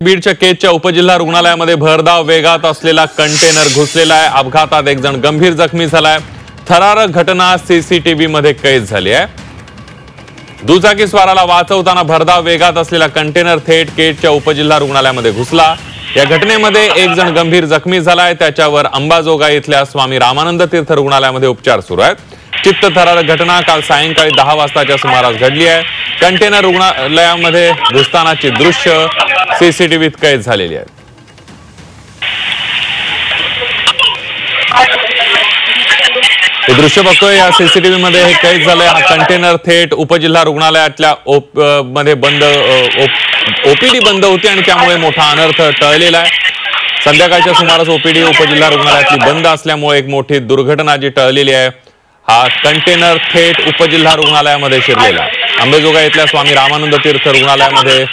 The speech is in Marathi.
बीडच्या केजच्या उपजिल्हा रुग्णालयामध्ये भरधाव वेगात असलेला कंटेनर घुसलेला आहे। अपघातात एक जण गंभीर जखमी झालाय। थरारक घटना सीसीटीव्ही मध्ये कैद झाली आहे। दुचाकी स्वाराला वाचवताना भरधाव वेगात असलेला कंटेनर थेट केजच्या उपजिल्हा रुग्णालयामध्ये घुसला। या घटनेमध्ये एक जण गंभीर जखमी झालाय। त्याच्यावर अंबाजोगाई इथल्या स्वामी रामानंद तीर्थ रुग्णालयामध्ये उपचार सुरू आहेत। चित्तथरारक घटना काल सायंकाळी 10 वाजताच्या सुमारास घडली आहे। कंटेनर रुग्णालयामध्ये घुसतानाची दृश्य सीसीटीव्हीत कैद झालेली आहेत। हे दृश्य बघतोय या सीसीटीव्ही मध्ये हे कैद झालंय। हा कंटेनर थेट उपजिल्हा रुग्णालयातल्या मध्ये बंद ओपीडी बंद होती आणि त्यामुळे मोठा अनर्थ टळलेला आहे। संध्याकाळच्या सुमारास ओपीडी उपजिल्हा रुग्णालयातली बंद असल्यामुळे एक मोठी दुर्घटना जी टळलेली आहे। हा कंटेनर थेट उपजिल्हा रुग्णालयामध्ये शिरलेला। अंबाजोगाई इथल्या स्वामी रामानंद तीर्थ रुग्णालयामध्ये